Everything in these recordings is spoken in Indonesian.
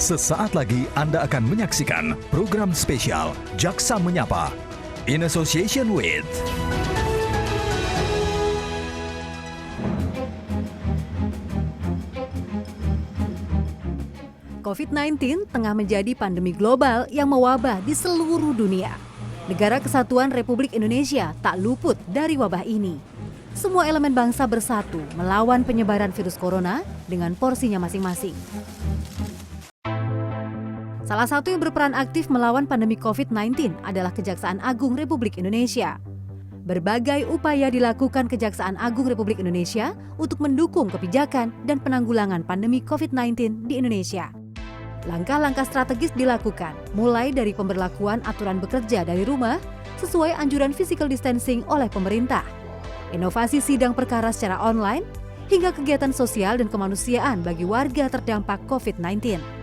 Sesaat lagi Anda akan menyaksikan program spesial Jaksa Menyapa in association with COVID-19 tengah menjadi pandemi global yang mewabah di seluruh dunia. Negara Kesatuan Republik Indonesia tak luput dari wabah ini. Semua elemen bangsa bersatu melawan penyebaran virus corona dengan porsinya masing-masing. Salah satu yang berperan aktif melawan pandemi COVID-19 adalah Kejaksaan Agung Republik Indonesia. Berbagai upaya dilakukan Kejaksaan Agung Republik Indonesia untuk mendukung kebijakan dan penanggulangan pandemi COVID-19 di Indonesia. Langkah-langkah strategis dilakukan, mulai dari pemberlakuan aturan bekerja dari rumah sesuai anjuran physical distancing oleh pemerintah, inovasi sidang perkara secara online, hingga kegiatan sosial dan kemanusiaan bagi warga terdampak COVID-19.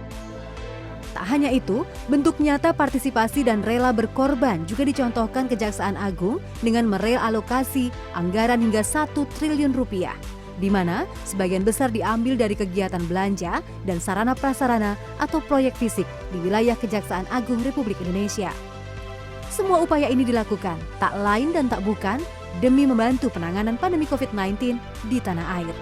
Tak hanya itu, bentuk nyata partisipasi dan rela berkorban juga dicontohkan Kejaksaan Agung dengan merealokasi anggaran hingga 1 triliun rupiah, di mana sebagian besar diambil dari kegiatan belanja dan sarana prasarana atau proyek fisik di wilayah Kejaksaan Agung Republik Indonesia. Semua upaya ini dilakukan tak lain dan tak bukan demi membantu penanganan pandemi COVID-19 di tanah air.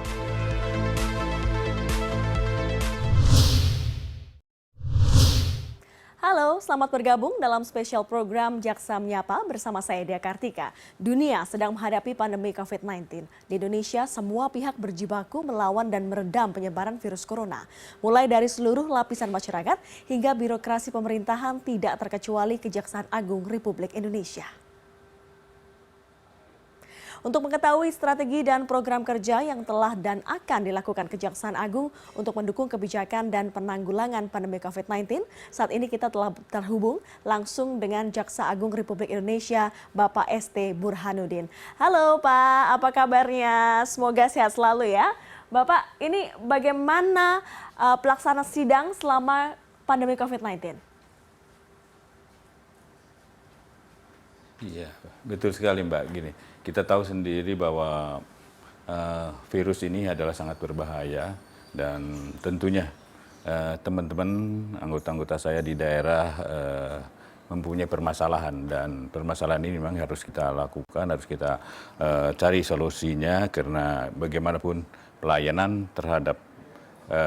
Halo, selamat bergabung dalam spesial program Jaksa Menyapa bersama saya Dea Kartika. Dunia sedang menghadapi pandemi COVID-19. Di Indonesia, semua pihak berjibaku melawan dan meredam penyebaran virus corona. Mulai dari seluruh lapisan masyarakat hingga birokrasi pemerintahan tidak terkecuali Kejaksaan Agung Republik Indonesia. Untuk mengetahui strategi dan program kerja yang telah dan akan dilakukan Kejaksaan Agung untuk mendukung kebijakan dan penanggulangan pandemi COVID-19, saat ini kita telah terhubung langsung dengan Jaksa Agung Republik Indonesia, Bapak ST Burhanuddin. Halo Pak, apa kabarnya? Semoga sehat selalu ya. Bapak, ini bagaimana pelaksana sidang selama pandemi COVID-19? Iya, betul sekali Mbak. Gini, kita tahu sendiri bahwa virus ini adalah sangat berbahaya dan tentunya teman-teman anggota-anggota saya di daerah mempunyai permasalahan dan permasalahan ini memang harus kita lakukan, harus kita cari solusinya karena bagaimanapun pelayanan terhadap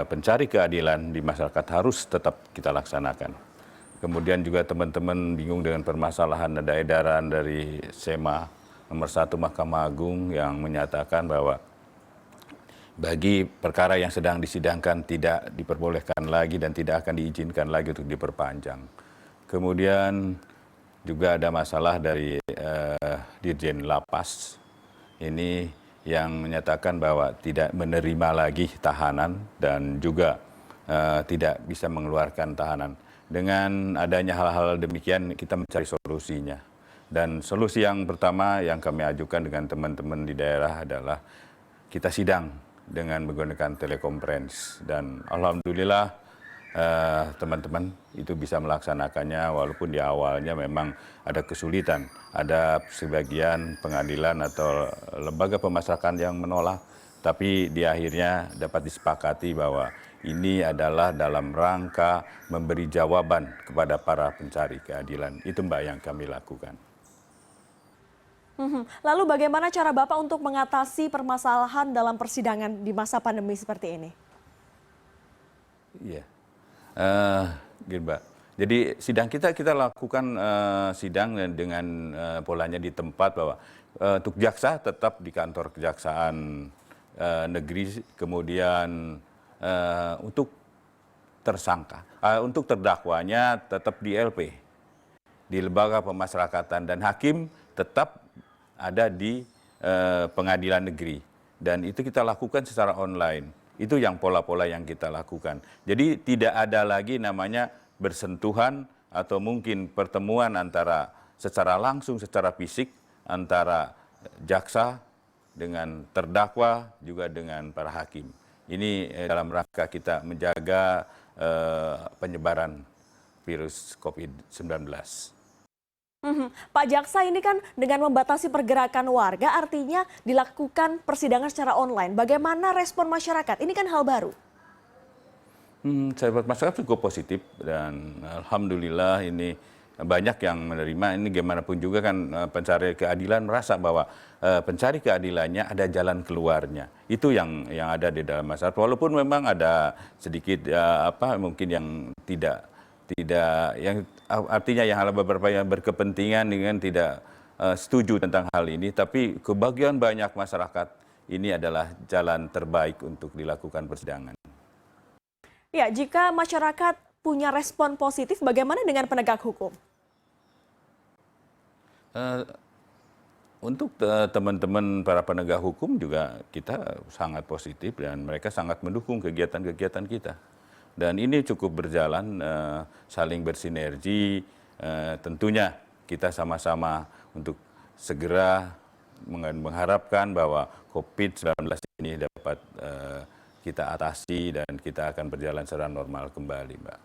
pencari keadilan di masyarakat harus tetap kita laksanakan. Kemudian juga teman-teman bingung dengan permasalahan ada edaran dari SEMA nomor 1 Mahkamah Agung yang menyatakan bahwa bagi perkara yang sedang disidangkan tidak diperbolehkan lagi dan tidak akan diizinkan lagi untuk diperpanjang. Kemudian juga ada masalah dari Dirjen Lapas ini yang menyatakan bahwa tidak menerima lagi tahanan dan juga tidak bisa mengeluarkan tahanan. Dengan adanya hal-hal demikian kita mencari solusinya. Dan solusi yang pertama yang kami ajukan dengan teman-teman di daerah adalah kita sidang dengan menggunakan telekonferensi. Dan alhamdulillah teman-teman itu bisa melaksanakannya walaupun di awalnya memang ada kesulitan. Ada sebagian pengadilan atau lembaga pemasyarakatan yang menolak. Tapi di akhirnya dapat disepakati bahwa ini adalah dalam rangka memberi jawaban kepada para pencari keadilan. Itu Mbak yang kami lakukan. Lalu bagaimana cara Bapak untuk mengatasi permasalahan dalam persidangan di masa pandemi seperti ini? Iya, gini Mbak. Jadi sidang kita lakukan sidang dengan polanya di tempat bahwa untuk jaksa tetap di kantor kejaksaan negeri, kemudian untuk tersangka, untuk terdakwanya tetap di LP, di lembaga pemasyarakatan, dan hakim tetap ada di pengadilan negeri. Dan itu kita lakukan secara online. Itu yang pola-pola yang kita lakukan. Jadi tidak ada lagi namanya bersentuhan atau mungkin pertemuan antara secara langsung, secara fisik antara jaksa dengan terdakwa juga dengan para hakim. Ini dalam rangka kita menjaga penyebaran virus COVID-19. Pak Jaksa, ini kan dengan membatasi pergerakan warga artinya dilakukan persidangan secara online. Bagaimana respon masyarakat? Ini kan hal baru. Sahabat masyarakat cukup positif dan alhamdulillah ini banyak yang menerima. Ini gimana pun juga kan pencari keadilan merasa bahwa pencari keadilannya ada jalan keluarnya. Itu yang ada di dalam masyarakat. Walaupun memang ada sedikit mungkin yang tidak yang artinya yang ada beberapa yang berkepentingan dengan tidak setuju tentang hal ini, tapi kebagian banyak masyarakat ini adalah jalan terbaik untuk dilakukan persidangan. Ya, jika masyarakat punya respon positif, bagaimana dengan penegak hukum? Untuk teman-teman para penegak hukum juga kita sangat positif dan mereka sangat mendukung kegiatan-kegiatan kita. Dan ini cukup berjalan, saling bersinergi, tentunya kita sama-sama untuk segera mengharapkan bahwa COVID-19 ini dapat kita atasi dan kita akan berjalan secara normal kembali, Mbak.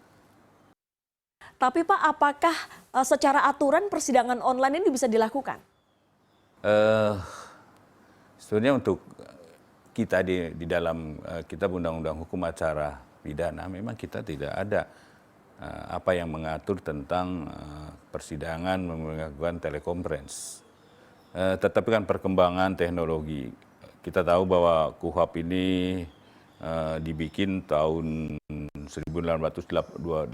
Tapi Pak, apakah secara aturan persidangan online ini bisa dilakukan? Sebenarnya untuk kita di dalam kitab undang-undang hukum acara pidana memang kita tidak ada apa yang mengatur tentang persidangan menggunakan telekonferensi. Tetapi kan perkembangan teknologi, kita tahu bahwa KUHP ini dibikin tahun 1981.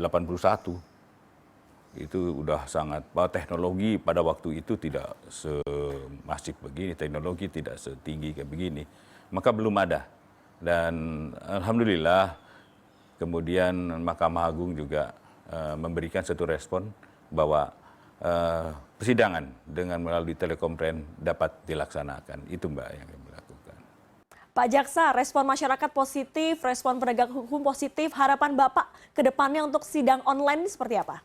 Itu udah sangat, teknologi pada waktu itu tidak semasif begini, teknologi tidak setinggi kayak begini, maka belum ada. Dan alhamdulillah kemudian Mahkamah Agung juga memberikan satu respon bahwa persidangan dengan melalui telekonferensi dapat dilaksanakan. Itu Mbak yang kami lakukan. Pak Jaksa, respon masyarakat positif, respon penegak hukum positif, harapan Bapak ke depannya untuk sidang online ini seperti apa?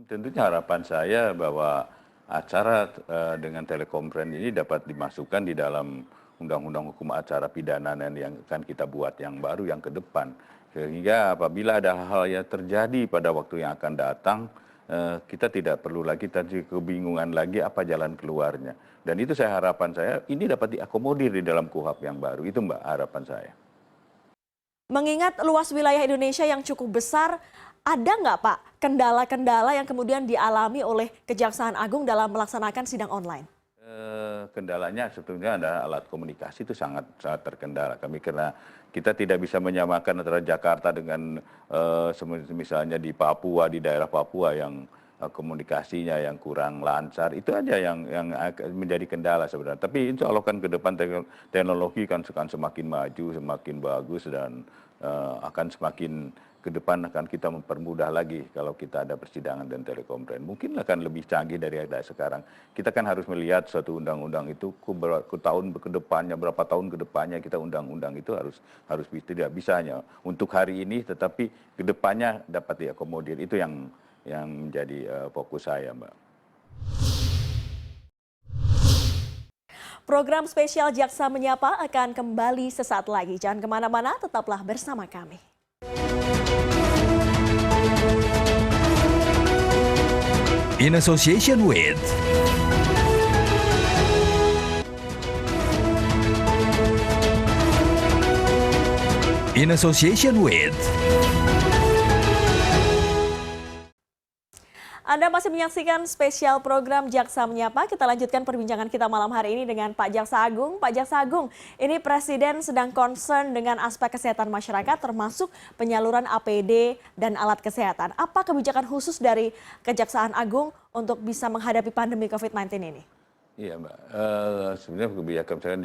Tentunya harapan saya bahwa acara dengan telekonferensi ini dapat dimasukkan di dalam undang-undang hukum acara pidana yang akan kita buat yang baru yang ke depan. Sehingga apabila ada hal yang terjadi pada waktu yang akan datang, kita tidak perlu lagi terjadi kebingungan lagi apa jalan keluarnya. Dan itu harapan saya, ini dapat diakomodir di dalam KUHP yang baru. Itu Mbak harapan saya. Mengingat luas wilayah Indonesia yang cukup besar, ada nggak Pak kendala-kendala yang kemudian dialami oleh Kejaksaan Agung dalam melaksanakan sidang online? Kendalanya sebetulnya ada alat komunikasi itu sangat terkendala. Karena kita tidak bisa menyamakan antara Jakarta dengan misalnya di Papua, di daerah Papua yang komunikasinya yang kurang lancar. Itu aja yang menjadi kendala sebenarnya. Tapi insya Allah kan ke depan teknologi kan semakin maju, semakin bagus dan akan semakin ke depan akan kita mempermudah lagi kalau kita ada persidangan dan telekonferensi. Mungkin akan lebih canggih dari yang ada sekarang. Kita kan harus melihat suatu undang-undang itu ke tahun ke depannya, berapa tahun ke depannya kita undang-undang itu harus tidak bisanya untuk hari ini, tetapi ke depannya dapat diakomodir. Itu yang menjadi fokus saya, Mbak. Program spesial Jaksa Menyapa akan kembali sesaat lagi. Jangan kemana-mana, tetaplah bersama kami. In association with Anda masih menyaksikan spesial program Jaksa Menyapa. Kita lanjutkan perbincangan kita malam hari ini dengan Pak Jaksa Agung. Pak Jaksa Agung, ini Presiden sedang concern dengan aspek kesehatan masyarakat termasuk penyaluran APD dan alat kesehatan. Apa kebijakan khusus dari Kejaksaan Agung untuk bisa menghadapi pandemi COVID-19 ini? Iya Mbak, sebenarnya kebijakan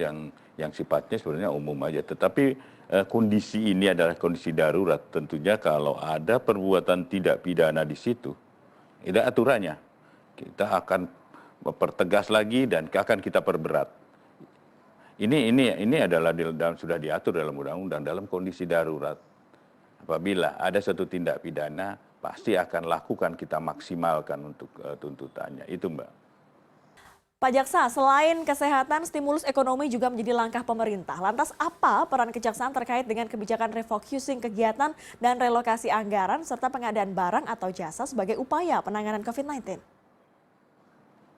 yang sifatnya sebenarnya umum aja. Tetapi kondisi ini adalah kondisi darurat. Tentunya kalau ada perbuatan tidak pidana di situ, ada aturannya. Kita akan mempertegas lagi dan akan kita perberat. Ini adalah sudah diatur dalam undang-undang dalam kondisi darurat. Apabila ada satu tindak pidana, pasti akan lakukan kita maksimalkan untuk tuntutannya. Itu Mbak. Pak Jaksa, selain kesehatan, stimulus ekonomi juga menjadi langkah pemerintah. Lantas apa peran Kejaksaan terkait dengan kebijakan refocusing kegiatan dan relokasi anggaran serta pengadaan barang atau jasa sebagai upaya penanganan COVID-19?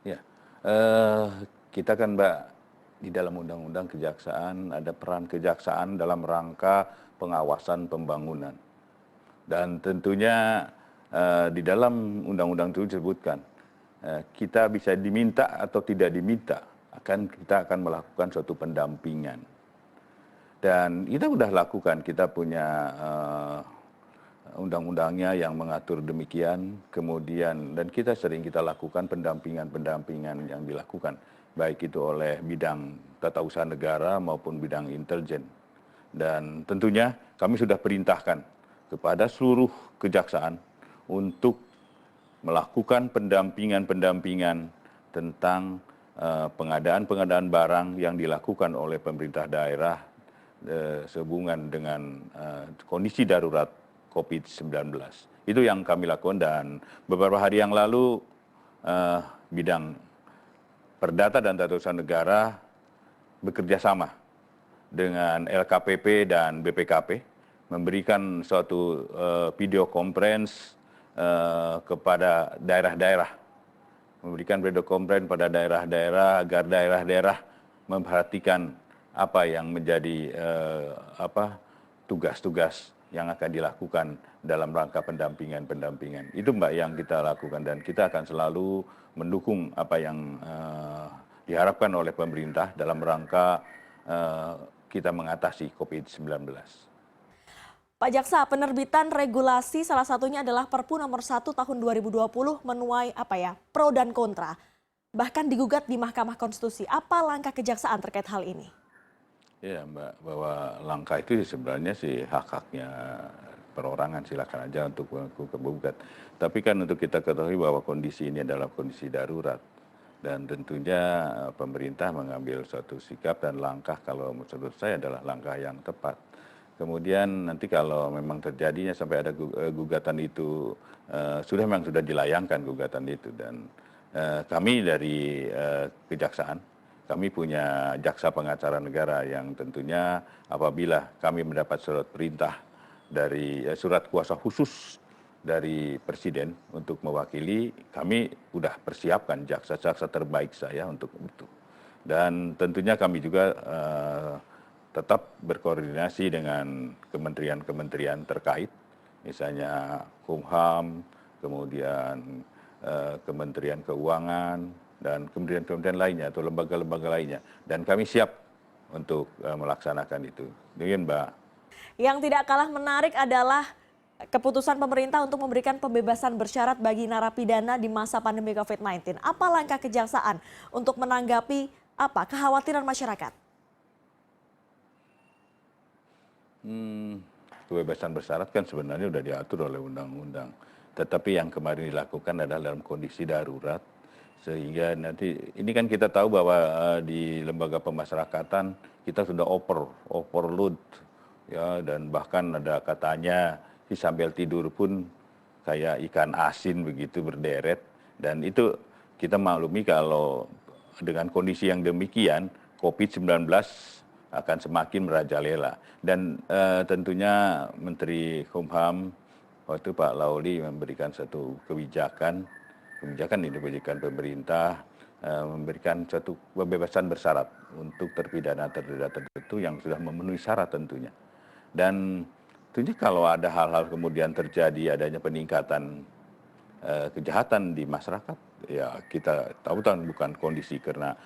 Ya, kita kan Mbak, di dalam Undang-Undang Kejaksaan ada peran Kejaksaan dalam rangka pengawasan pembangunan. Dan tentunya di dalam undang-undang itu disebutkan kita bisa diminta atau tidak diminta, kita akan melakukan suatu pendampingan. Dan kita sudah lakukan, kita punya undang-undangnya yang mengatur demikian, kemudian dan kita lakukan pendampingan yang dilakukan, baik itu oleh bidang tata usaha negara maupun bidang intelijen. Dan tentunya kami sudah perintahkan kepada seluruh kejaksaan untuk melakukan pendampingan tentang pengadaan barang yang dilakukan oleh pemerintah daerah sehubungan dengan kondisi darurat COVID-19. Itu yang kami lakukan, dan beberapa hari yang lalu bidang Perdata dan Tata Usaha Negara bekerja sama dengan LKPP dan BPKP memberikan suatu video conference kepada daerah-daerah, memberikan video conference pada daerah-daerah agar daerah-daerah memperhatikan apa yang menjadi tugas-tugas yang akan dilakukan dalam rangka pendampingan. Itu Mbak yang kita lakukan, dan kita akan selalu mendukung apa yang diharapkan oleh pemerintah dalam rangka kita mengatasi COVID-19. Pak Jaksa, penerbitan regulasi salah satunya adalah Perpu nomor 1 tahun 2020 menuai pro dan kontra, bahkan digugat di Mahkamah Konstitusi. Apa langkah kejaksaan terkait hal ini? Ya Mbak, bahwa langkah itu sebenarnya sih hak-haknya perorangan, silakan aja untuk gugat. Tapi kan untuk kita ketahui bahwa kondisi ini adalah kondisi darurat. Dan tentunya pemerintah mengambil suatu sikap dan langkah kalau menurut saya adalah langkah yang tepat. Kemudian nanti kalau memang terjadinya sampai ada gugatan itu, memang sudah dilayangkan gugatan itu. Dan kami dari kejaksaan, kami punya jaksa pengacara negara yang tentunya apabila kami mendapat surat perintah dari surat kuasa khusus dari Presiden untuk mewakili, kami sudah persiapkan jaksa-jaksa terbaik saya untuk itu. Dan tentunya kami juga tetap berkoordinasi dengan kementerian-kementerian terkait, misalnya Kumham, kemudian Kementerian Keuangan, dan kementerian-kementerian lainnya atau lembaga-lembaga lainnya. Dan kami siap untuk melaksanakan itu. Demikian Mbak. Yang tidak kalah menarik adalah keputusan pemerintah untuk memberikan pembebasan bersyarat bagi narapidana di masa pandemi COVID-19. Apa langkah kejaksaan untuk menanggapi kekhawatiran masyarakat? Kebebasan bersyarat kan sebenarnya sudah diatur oleh undang-undang. Tetapi yang kemarin dilakukan adalah dalam kondisi darurat. Sehingga nanti, ini kan kita tahu bahwa di lembaga pemasyarakatan kita sudah overload. Ya, dan bahkan ada katanya sambil tidur pun kayak ikan asin begitu berderet. Dan itu kita maklumi kalau dengan kondisi yang demikian, COVID-19 akan semakin merajalela. Dan tentunya Menteri Kumham waktu Pak Lauli memberikan satu kebijakan ini diberikan pemerintah, memberikan satu pembebasan bersyarat untuk terpidana tertentu yang sudah memenuhi syarat tentunya. Dan tentunya kalau ada hal-hal kemudian terjadi adanya peningkatan kejahatan di masyarakat, ya kita tahu bukan kondisi karena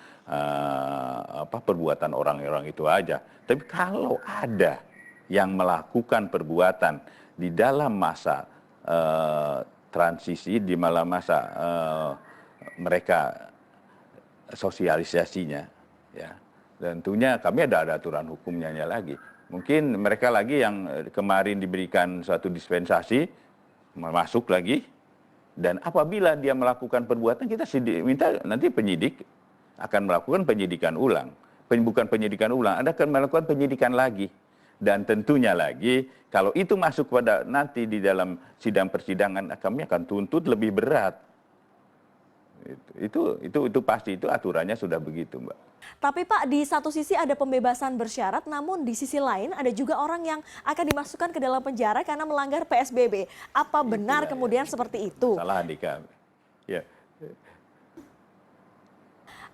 perbuatan orang-orang itu aja. Tapi kalau ada yang melakukan perbuatan di dalam masa transisi, di dalam masa mereka sosialisasinya, ya tentunya kami ada aturan hukumnya lagi. Mungkin mereka lagi yang kemarin diberikan suatu dispensasi masuk lagi, dan apabila dia melakukan perbuatan, kita minta nanti penyidik akan melakukan penyidikan ulang. Bukan penyidikan ulang, Anda akan melakukan penyidikan lagi. Dan tentunya lagi, kalau itu masuk pada nanti di dalam sidang persidangan, kami akan tuntut lebih berat. Itu pasti, itu aturannya sudah begitu, Mbak. Tapi Pak, di satu sisi ada pembebasan bersyarat, namun di sisi lain ada juga orang yang akan dimasukkan ke dalam penjara karena melanggar PSBB. Apa benar kemudian seperti itu? Salah Andika. Ya.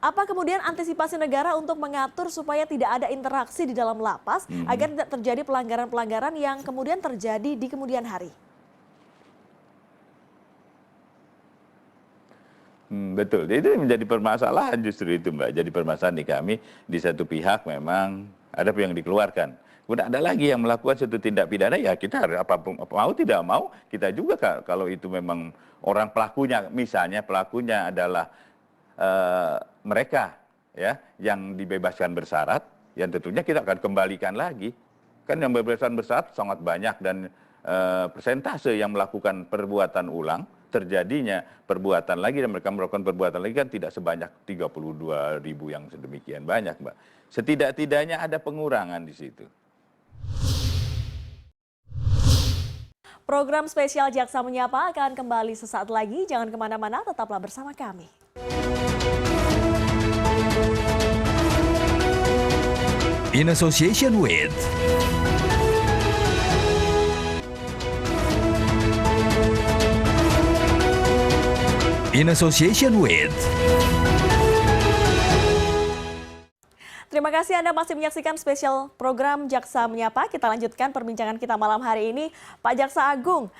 Apa kemudian antisipasi negara untuk mengatur supaya tidak ada interaksi di dalam lapas agar tidak terjadi pelanggaran-pelanggaran yang kemudian terjadi di kemudian hari? Betul, itu menjadi permasalahan justru itu Mbak. Jadi permasalahan di kami, di satu pihak memang ada yang dikeluarkan. Kemudian ada lagi yang melakukan suatu tindak pidana, ya kita harus apapun mau tidak mau, kita juga kalau itu memang orang pelakunya, misalnya pelakunya adalah mereka ya yang dibebaskan bersyarat, yang tentunya kita akan kembalikan lagi. Kan yang bebaskan bersyarat sangat banyak dan persentase yang melakukan perbuatan ulang, terjadinya perbuatan lagi dan mereka melakukan perbuatan lagi kan tidak sebanyak 32.000 yang sedemikian banyak, Mbak. Setidak-tidaknya ada pengurangan di situ. Program spesial Jaksa Menyapa akan kembali sesaat lagi. Jangan kemana-mana, tetaplah bersama kami. In association with Terima kasih Anda masih menyaksikan spesial program Jaksa Menyapa. Kita lanjutkan perbincangan kita malam hari ini. Pak Jaksa Agung,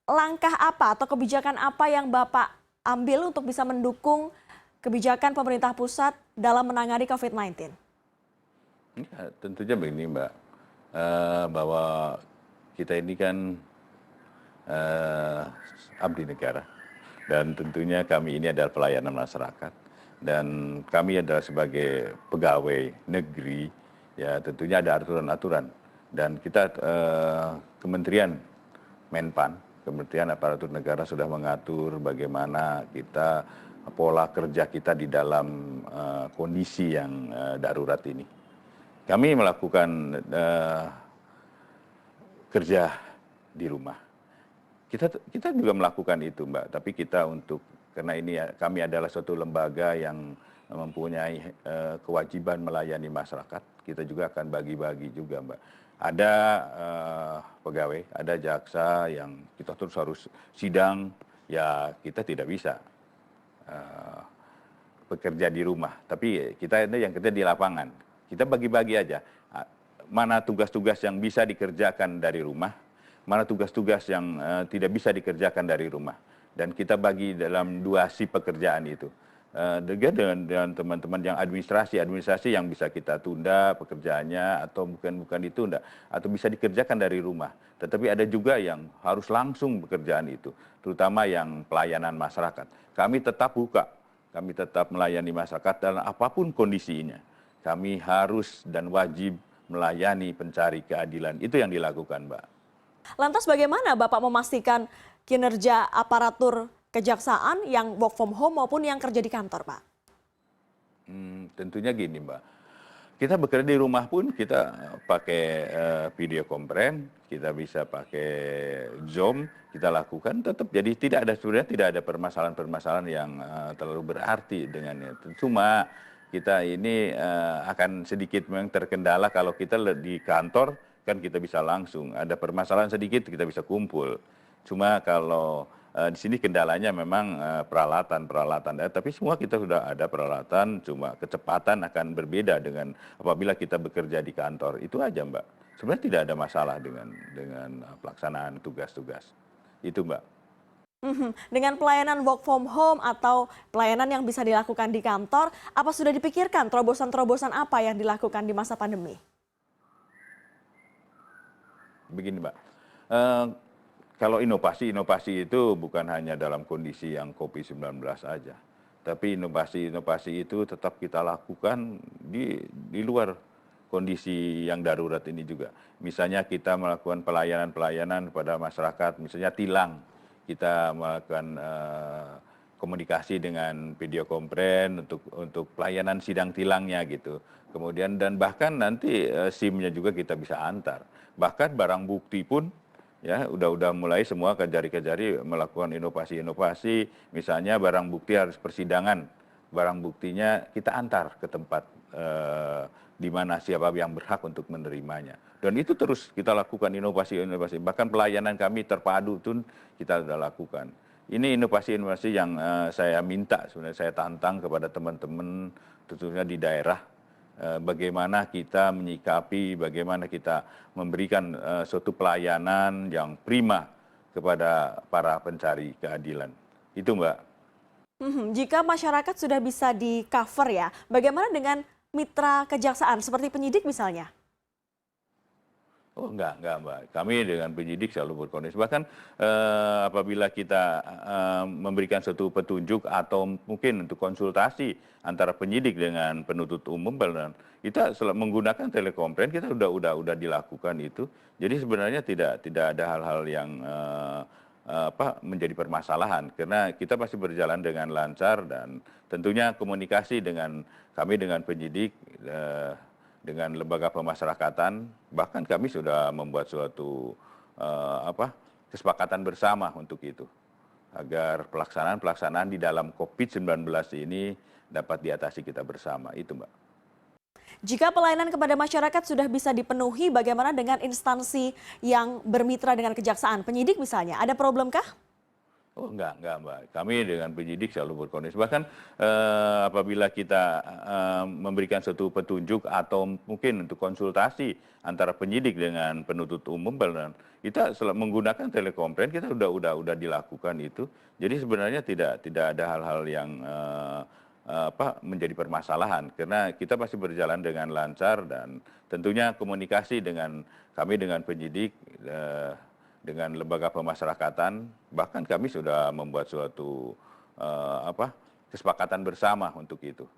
langkah apa atau kebijakan apa yang Bapak ambil untuk bisa mendukung kebijakan pemerintah pusat dalam menangani COVID-19? Ya, tentunya begini Mbak, bahwa kita ini kan abdi negara. Dan tentunya kami ini adalah pelayanan masyarakat. Dan kami adalah sebagai pegawai negeri, ya tentunya ada aturan-aturan. Dan kita Kementerian Menpan, Kementerian Aparatur Negara sudah mengatur bagaimana kita pola kerja kita di dalam kondisi yang darurat ini. Kami melakukan kerja di rumah. Kita juga melakukan itu, Mbak. Tapi kita karena ini kami adalah suatu lembaga yang mempunyai kewajiban melayani masyarakat. Kita juga akan bagi-bagi juga, Mbak. Ada pegawai, ada jaksa yang kita terus harus sidang, ya kita tidak bisa bekerja di rumah. Tapi kita ini yang kerja di lapangan. Kita bagi-bagi aja. Mana tugas-tugas yang bisa dikerjakan dari rumah, mana tugas-tugas yang tidak bisa dikerjakan dari rumah. Dan kita bagi dalam 2 shift pekerjaan itu. Dengan teman-teman yang administrasi yang bisa kita tunda pekerjaannya atau bukan ditunda. Atau bisa dikerjakan dari rumah. Tetapi ada juga yang harus langsung pekerjaan itu. Terutama yang pelayanan masyarakat. Kami tetap buka. Kami tetap melayani masyarakat dalam apapun kondisinya. Kami harus dan wajib melayani pencari keadilan. Itu yang dilakukan, Mbak. Lantas bagaimana Bapak memastikan kinerja aparatur kejaksaan yang work from home maupun yang kerja di kantor, Pak? Tentunya gini, Mbak. Kita bekerja di rumah pun kita pakai video conference, kita bisa pakai Zoom, kita lakukan tetap. Jadi sebenarnya tidak ada permasalahan-permasalahan yang terlalu berarti dengan itu. Cuma kita ini akan sedikit memang terkendala kalau kita di kantor kan kita bisa langsung. Ada permasalahan sedikit kita bisa kumpul. Cuma kalau di sini kendalanya memang peralatan. Tapi semua kita sudah ada peralatan, cuma kecepatan akan berbeda dengan apabila kita bekerja di kantor. Itu aja, Mbak. Sebenarnya tidak ada masalah dengan pelaksanaan tugas-tugas. Itu, Mbak. Dengan pelayanan work from home atau pelayanan yang bisa dilakukan di kantor, apa sudah dipikirkan terobosan-terobosan apa yang dilakukan di masa pandemi? Begini, Mbak. Kalau inovasi itu bukan hanya dalam kondisi yang COVID-19 aja. Tapi inovasi itu tetap kita lakukan di luar kondisi yang darurat ini juga. Misalnya kita melakukan pelayanan kepada masyarakat, misalnya tilang. Kita melakukan komunikasi dengan video conference untuk pelayanan sidang tilangnya gitu. Kemudian dan bahkan nanti SIM-nya juga kita bisa antar. Bahkan barang bukti pun ya udah mulai semua kejari-kejari melakukan inovasi, misalnya barang bukti harus persidangan, barang buktinya kita antar ke tempat di mana siapa yang berhak untuk menerimanya. Dan itu terus kita lakukan inovasi, bahkan pelayanan kami terpadu pun kita sudah lakukan. Ini inovasi yang saya minta, sebenarnya saya tantang kepada teman-teman tentunya di daerah, bagaimana kita menyikapi, bagaimana kita memberikan suatu pelayanan yang prima kepada para pencari keadilan. Itu, Mbak. Jika masyarakat sudah bisa di-cover ya, bagaimana dengan mitra kejaksaan seperti penyidik misalnya? Oh enggak Mbak. Kami dengan penyidik selalu berkoordinasi. Bahkan apabila kita memberikan suatu petunjuk atau mungkin untuk konsultasi antara penyidik dengan penuntut umum, kita menggunakan telekonferensi, kita udah dilakukan itu. Jadi sebenarnya tidak ada hal-hal yang menjadi permasalahan, karena kita pasti berjalan dengan lancar dan tentunya komunikasi dengan kami dengan penyidik. Dengan lembaga pemasyarakatan, bahkan kami sudah membuat suatu kesepakatan bersama untuk itu, agar pelaksanaan di dalam COVID-19 ini dapat diatasi kita bersama, itu Mbak. Jika pelayanan kepada masyarakat sudah bisa dipenuhi, bagaimana dengan instansi yang bermitra dengan kejaksaan, penyidik misalnya, ada problemkah? Oh enggak Mbak. Kami dengan penyidik selalu berkoordinasi. Bahkan apabila kita memberikan suatu petunjuk atau mungkin untuk konsultasi antara penyidik dengan penuntut umum, kita menggunakan telekonferensi, kita udah dilakukan itu. Jadi sebenarnya tidak ada hal-hal yang menjadi permasalahan, karena kita pasti berjalan dengan lancar dan tentunya komunikasi dengan kami dengan penyidik. Dengan lembaga pemasyarakatan, bahkan kami sudah membuat suatu kesepakatan bersama untuk itu,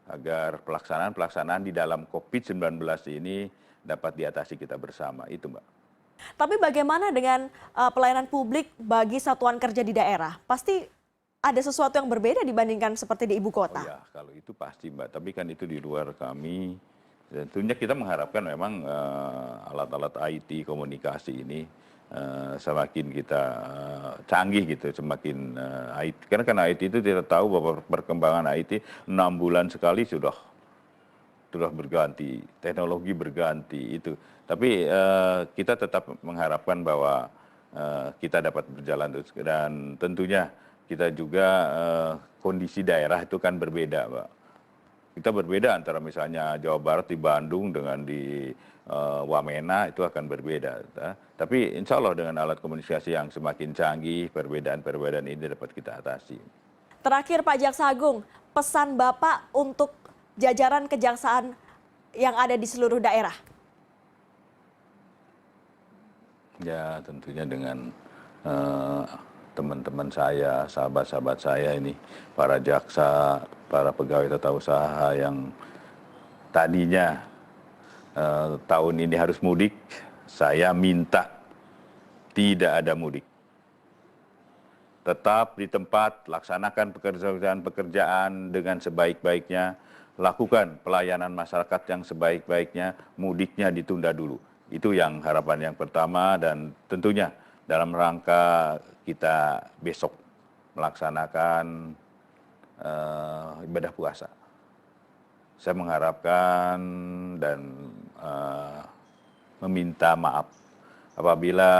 agar pelaksanaan di dalam COVID-19 ini dapat diatasi kita bersama, itu Mbak. Tapi bagaimana dengan pelayanan publik bagi satuan kerja di daerah? Pasti ada sesuatu yang berbeda dibandingkan seperti di ibu kota. Oh ya, kalau itu pasti Mbak, tapi kan itu di luar kami. Tentunya kita mengharapkan memang alat-alat IT komunikasi ini semakin kita canggih gitu, semakin IT. Karena IT itu kita tahu bahwa perkembangan IT 6 bulan sekali sudah berganti, teknologi berganti itu. Tapi kita tetap mengharapkan bahwa kita dapat berjalan terus, dan tentunya kita juga kondisi daerah itu kan berbeda, Pak. Kita berbeda antara misalnya Jawa Barat di Bandung dengan di Wamena, itu akan berbeda. Tapi insya Allah dengan alat komunikasi yang semakin canggih, perbedaan-perbedaan ini dapat kita atasi. Terakhir Pak Jaksa Agung, pesan Bapak untuk jajaran kejaksaan yang ada di seluruh daerah. Ya tentunya dengan teman-teman saya, sahabat-sahabat saya ini, para jaksa, para pegawai tata usaha yang tadinya tahun ini harus mudik, saya minta tidak ada mudik. Tetap di tempat, laksanakan pekerjaan dengan sebaik-baiknya, lakukan pelayanan masyarakat yang sebaik-baiknya, mudiknya ditunda dulu. Itu yang harapan yang pertama, dan tentunya dalam rangka kita besok melaksanakan ibadah puasa. Saya mengharapkan dan meminta maaf apabila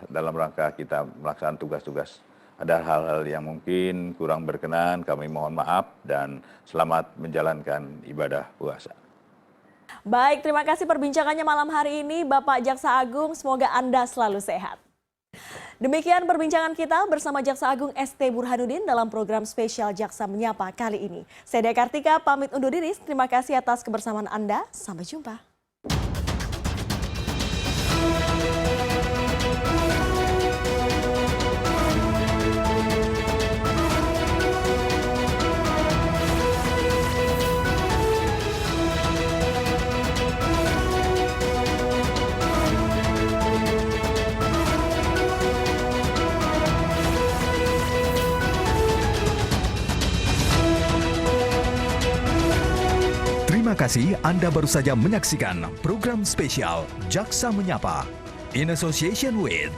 dalam rangka kita melaksanakan tugas-tugas ada hal-hal yang mungkin kurang berkenan, kami mohon maaf dan selamat menjalankan ibadah puasa. Baik, terima kasih perbincangannya malam hari ini Bapak Jaksa Agung, semoga Anda selalu sehat. Demikian perbincangan kita bersama Jaksa Agung ST Burhanuddin dalam program spesial Jaksa Menyapa kali ini. Saya Dea Kartika pamit undur diri, terima kasih atas kebersamaan Anda, sampai jumpa. Terima kasih Anda baru saja menyaksikan program spesial Jaksa Menyapa in association with